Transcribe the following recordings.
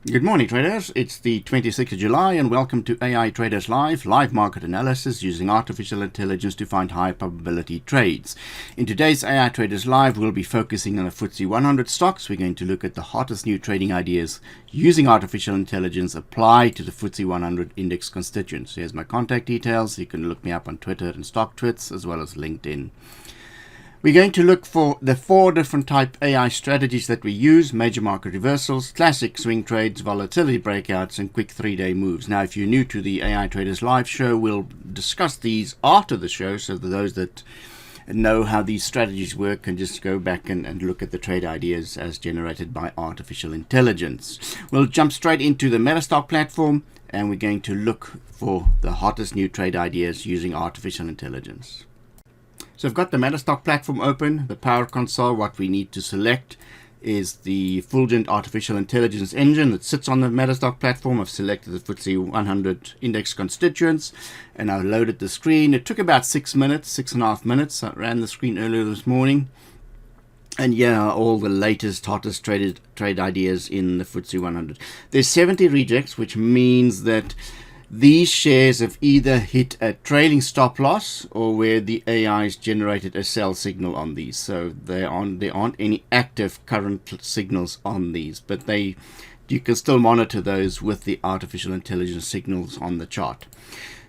Good morning, traders. It's the 26th of July, and welcome to AI Traders Live, live market analysis using artificial intelligence to find high probability trades. In today's AI Traders Live, we'll be focusing on the FTSE100 stocks. We're going to look at the hottest new trading ideas using artificial intelligence applied to the FTSE100 index constituents. Here's my contact details. You can look me up on Twitter and StockTwits, as well as LinkedIn. We're going to look for the 4 different type AI strategies that we use: major market reversals, classic swing trades, volatility breakouts, and quick 3-day moves. Now, if you're new to the AI Traders Live show, we'll discuss these after the show, so that those that know how these strategies work can just go back and look at the trade ideas as generated by artificial intelligence. We'll jump straight into the Metastock platform, and we're going to look for the hottest new trade ideas using artificial intelligence. So I've got the Metastock platform open, the Power Console. What we need to select is the Fulgent Artificial Intelligence engine that sits on the Metastock platform. I've selected the FTSE100 index constituents, and I've loaded the screen. It took about 6.5 minutes. I ran the screen earlier this morning. And yeah, all the latest, hottest trade ideas in the FTSE100. There's 70 rejects, which means that these shares have either hit a trailing stop loss or where the AI's generated a sell signal on these. So there aren't any active current signals on these, but you can still monitor those with the artificial intelligence signals on the chart.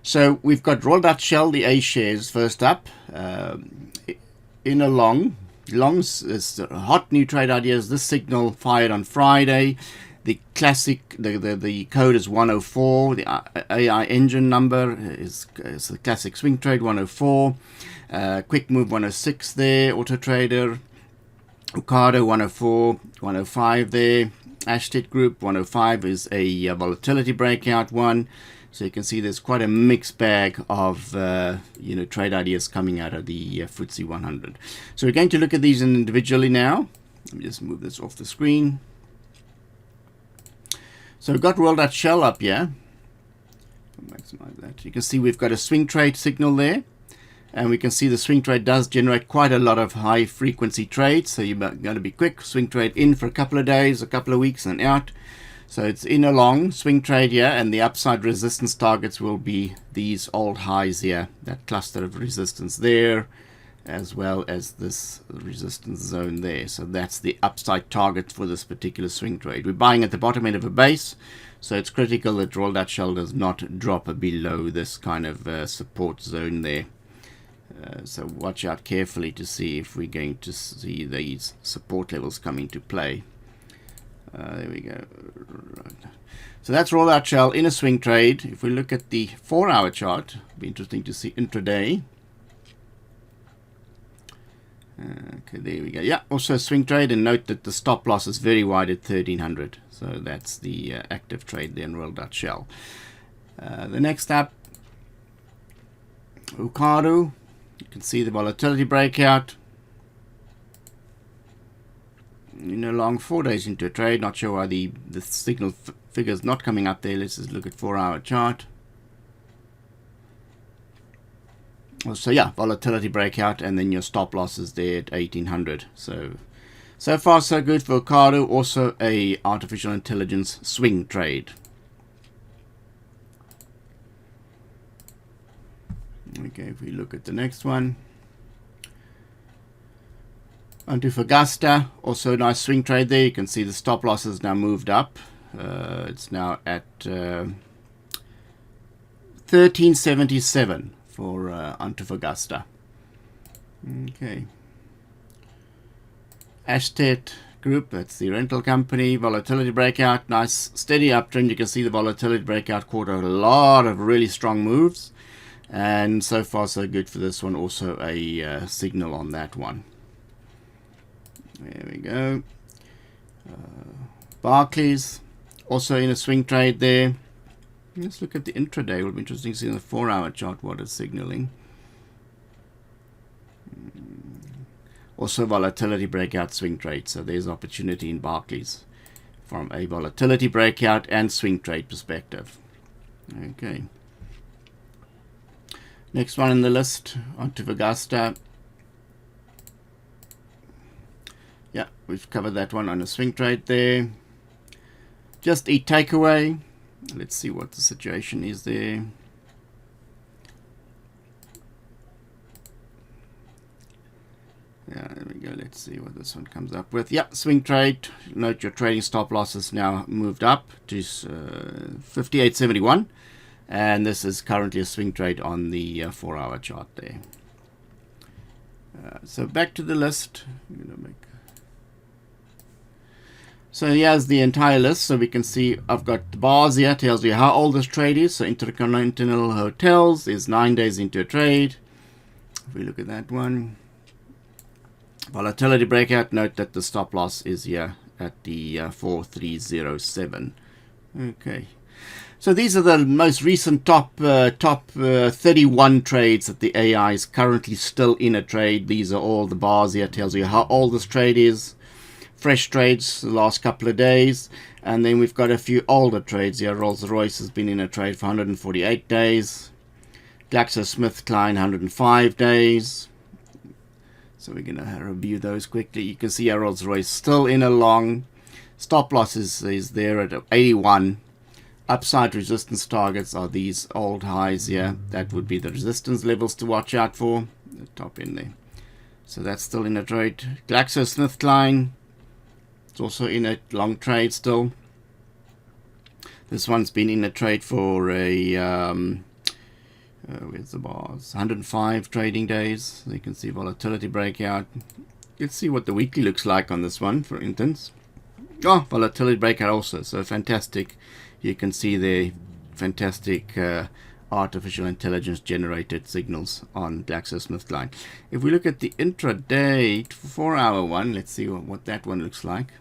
So we've got Royal Dutch Shell, the A shares, first up. In a longs is hot new trade ideas. This signal fired on Friday. The classic, the code is 104. The AI engine number is the classic swing trade 104. Quick move 106 there. Auto Trader, Ocado 104, 105 there. Ashted Group 105 is a volatility breakout one. So you can see there's quite a mixed bag of trade ideas coming out of the FTSE 100. So we're going to look at these individually now. Let me just move this off the screen. So we've got Royal Dutch Shell up here. Maximize that. You can see we've got a swing trade signal there. And we can see the swing trade does generate quite a lot of high frequency trades. So you're going to be quick. Swing trade in for a couple of days, a couple of weeks, and out. So it's in a long swing trade here. And the upside resistance targets will be these old highs here. That cluster of resistance there, as well as this resistance zone there. So that's the upside target for this particular swing trade. We're buying at the bottom end of a base, so it's critical that Royal Dutch Shell does not drop below this kind of support zone there. So watch out carefully to see if we're going to see these support levels come into play. There we go. Right. So that's Royal Dutch Shell in a swing trade. If we look at the 4-hour chart, it'll be interesting to see intraday. Okay, there we go. Yeah, also a swing trade, and note that the stop loss is very wide at 1300. So that's the active trade there in Royal Dutch Shell. The next up, Ocado. You can see the volatility breakout. Long 4 days into a trade. Not sure why the signal figure is not coming up there. Let's just look at 4-hour chart. So yeah, volatility breakout, and then your stop loss is there at 1800. So far so good for Ocado. Also a artificial intelligence swing trade. Okay, if we look at the next one, Antofagasta, also a nice swing trade there. You can see the stop loss has now moved up. It's now at 1377 for Antofagasta. Okay. Ashted Group, that's the rental company. Volatility breakout, nice steady uptrend. You can see the volatility breakout caught a lot of really strong moves, and so far so good for this one. Also a signal on that one. There we go. Barclays, also in a swing trade there. Let's look at the intraday. It will be interesting to see on the 4-hour chart what it's signaling. Also volatility breakout swing trade. So there's opportunity in Barclays from a volatility breakout and swing trade perspective. Okay. Next one in the list, Antofagasta. Yeah, we've covered that one on a swing trade there. Just Eat Takeaway. Let's see what the situation is there. Yeah, there we go. Let's see what this one comes up with. Yeah, swing trade. Note your trading stop loss has now moved up to 58.71, and this is currently a swing trade on the 4-hour chart there. So back to the list. I'm gonna make. So here's the entire list. So we can see I've got the bars here. Tells you how old this trade is. So Intercontinental Hotels is 9 days into a trade. If we look at that one. Volatility breakout, note that the stop loss is here at the 4307. Okay, so these are the most recent top 31 trades that the AI is currently still in a trade. These are all the bars here, tells you how old this trade is. Fresh trades the last couple of days, and then we've got a few older trades here. Rolls-Royce has been in a trade for 148 days. GlaxoSmithKline 105 days. So we're going to review those quickly. You can see our Rolls-Royce still in a long. Stop loss is there at 81. Upside resistance targets are these old highs here. That would be the resistance levels to watch out for. The top in there. So that's still in a trade. GlaxoSmithKline. It's also in a long trade still. This one's been in a trade for a... where's the bars? 105 trading days. So you can see volatility breakout. Let's see what the weekly looks like on this one, for instance. Oh, volatility breakout also. So fantastic. You can see the fantastic artificial intelligence generated signals on GlaxoSmithKline. If we look at the intraday 4-hour one, let's see what that one looks like.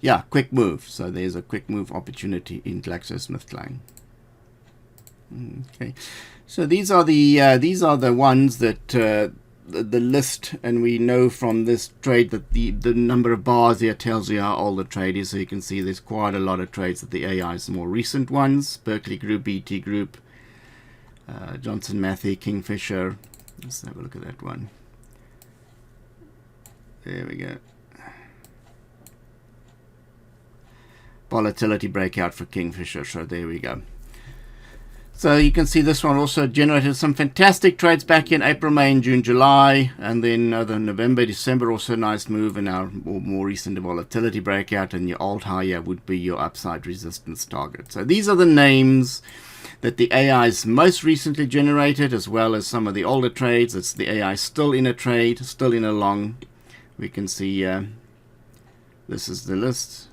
Yeah, quick move. So there's a quick move opportunity in GlaxoSmithKline. Okay, so these are the ones that the list, and we know from this trade that the number of bars here tells you how old the trade is. So you can see there's quite a lot of trades that the AI is more recent ones. Berkeley Group, BT Group, Johnson Matthey, Kingfisher. Let's have a look at that one. There we go. Volatility breakout for Kingfisher. So there we go. So you can see this one also generated some fantastic trades back in April, May, and June, July. And then November, December, also a nice move. And our more recent volatility breakout. And your old higher would be your upside resistance target. So these are the names that the AI is most recently generated, as well as some of the older trades. It's the AI still in a trade, still in a long. We can see this is the list.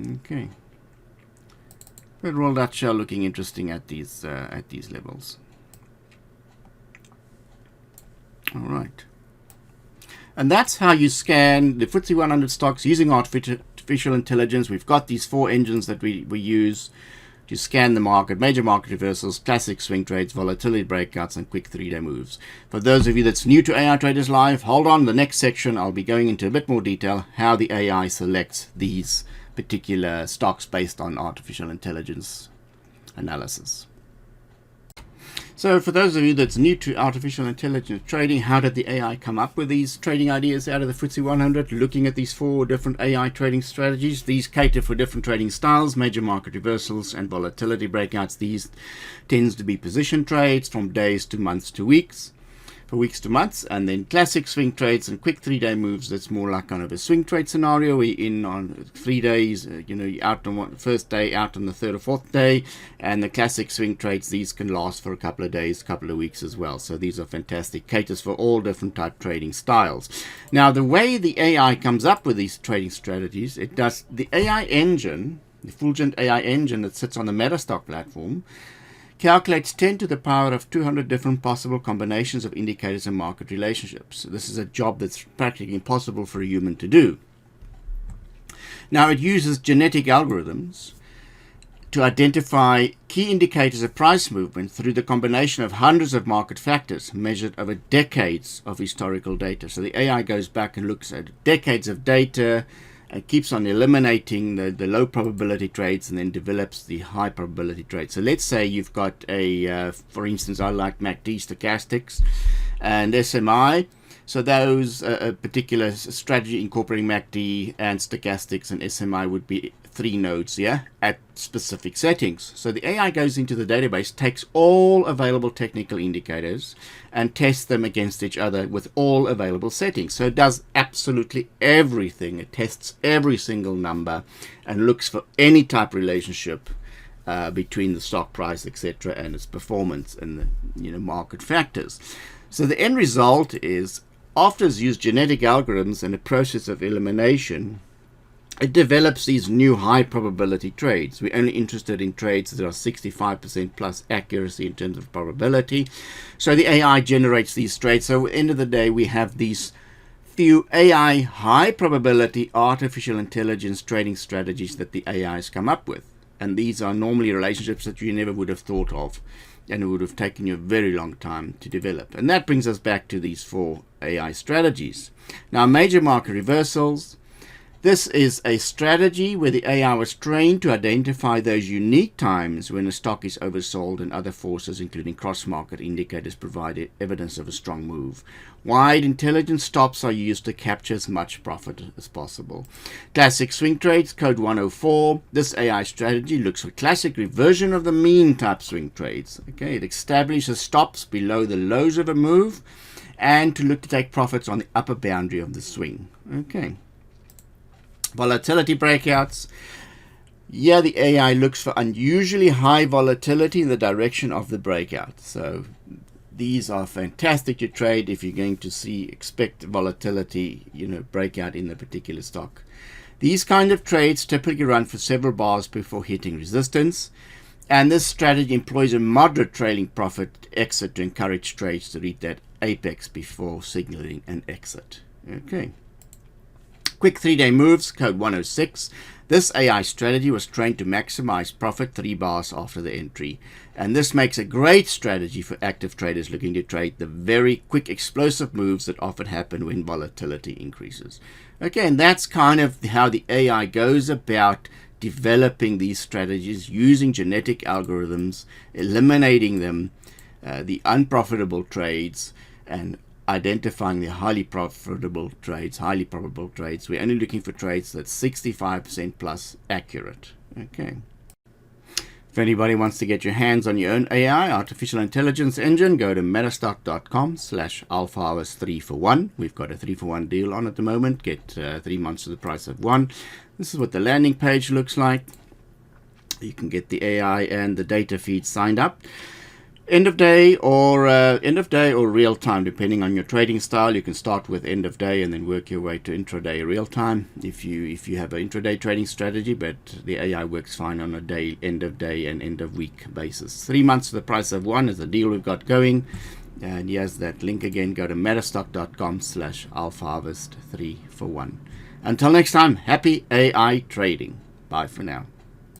Okay. But Royal Dutch Shell looking interesting at these levels. All right, and that's how you scan the FTSE100 stocks using artificial intelligence. We've got these 4 engines that we use to scan the market: major market reversals, classic swing trades, volatility breakouts, and quick 3-day moves. For those of you that's new to AI Traders Live, hold on. The next section I'll be going into a bit more detail how the AI selects these particular stocks based on artificial intelligence analysis. So for those of you that's new to artificial intelligence trading, how did the AI come up with these trading ideas out of the FTSE100? Looking at these 4 different AI trading strategies, these cater for different trading styles: major market reversals and volatility breakouts. These tends to be position trades from days to months to weeks. For weeks to months, and then classic swing trades and quick 3-day moves. That's more like kind of a swing trade scenario. We're in on 3 days, you're out on first day, out on the 3rd or 4th day. And the classic swing trades, these can last for a couple of days, couple of weeks as well. So these are fantastic, caters for all different type trading styles. Now the way the AI comes up with these trading strategies, it does the AI engine, the Fulgent AI engine that sits on the Metastock platform, calculates 10 to the power of 200 different possible combinations of indicators and market relationships. So this is a job that's practically impossible for a human to do. Now it uses genetic algorithms to identify key indicators of price movement through the combination of hundreds of market factors measured over decades of historical data. So the AI goes back and looks at decades of data and keeps on eliminating the low probability trades and then develops the high probability trades. So let's say you've got a, for instance, I like MACD stochastics and SMI. So those particular strategy incorporating MACD and stochastics and SMI would be 3 nodes, at specific settings. So the AI goes into the database, takes all available technical indicators and tests them against each other with all available settings. So it does absolutely everything. It tests every single number and looks for any type of relationship between the stock price, etc., and its performance and the market factors. So the end result is, after it's used genetic algorithms and a process of elimination, it develops these new high probability trades. We're only interested in trades that are 65% plus accuracy in terms of probability. So the AI generates these trades. So at the end of the day, we have these few AI high probability artificial intelligence trading strategies that the AI has come up with. And these are normally relationships that you never would have thought of, and it would have taken you a very long time to develop. And that brings us back to these 4 AI strategies. Now, major market reversals. This is a strategy where the AI was trained to identify those unique times when a stock is oversold and other forces, including cross-market indicators, provide evidence of a strong move. Wide intelligence stops are used to capture as much profit as possible. Classic swing trades, code 104. This AI strategy looks for classic reversion of the mean type swing trades. Okay, it establishes stops below the lows of a move and to look to take profits on the upper boundary of the swing. Okay. Volatility breakouts. Yeah, the AI looks for unusually high volatility in the direction of the breakout. So these are fantastic to trade if you're going to expect volatility, breakout in the particular stock. These kind of trades typically run for several bars before hitting resistance. And this strategy employs a moderate trailing profit exit to encourage trades to reach that apex before signaling an exit. Okay. Quick 3-day moves, code 106. This AI strategy was trained to maximize profit 3 bars after the entry. And this makes a great strategy for active traders looking to trade the very quick explosive moves that often happen when volatility increases. Okay, and that's kind of how the AI goes about developing these strategies using genetic algorithms, eliminating them, the unprofitable trades, and identifying the highly profitable trades, highly probable trades. We're only looking for trades that's 65% plus accurate. Okay. If anybody wants to get your hands on your own AI, artificial intelligence engine, go to metastock.com/alphahours 3 for 1. We've got a 3 for 1 deal on at the moment. Get 3 months at the price of 1. This is what the landing page looks like. You can get the AI and the data feed signed up. End of day or real time, depending on your trading style. You can start with end of day and then work your way to intraday real time if you have an intraday trading strategy, but the AI works fine on a day, end of day and end of week basis. 3 months to the price of 1 is the deal we've got going. And here's that link again. Go to metastock.com/alphaharvest 3 for 1. Until next time, happy AI trading. Bye for now.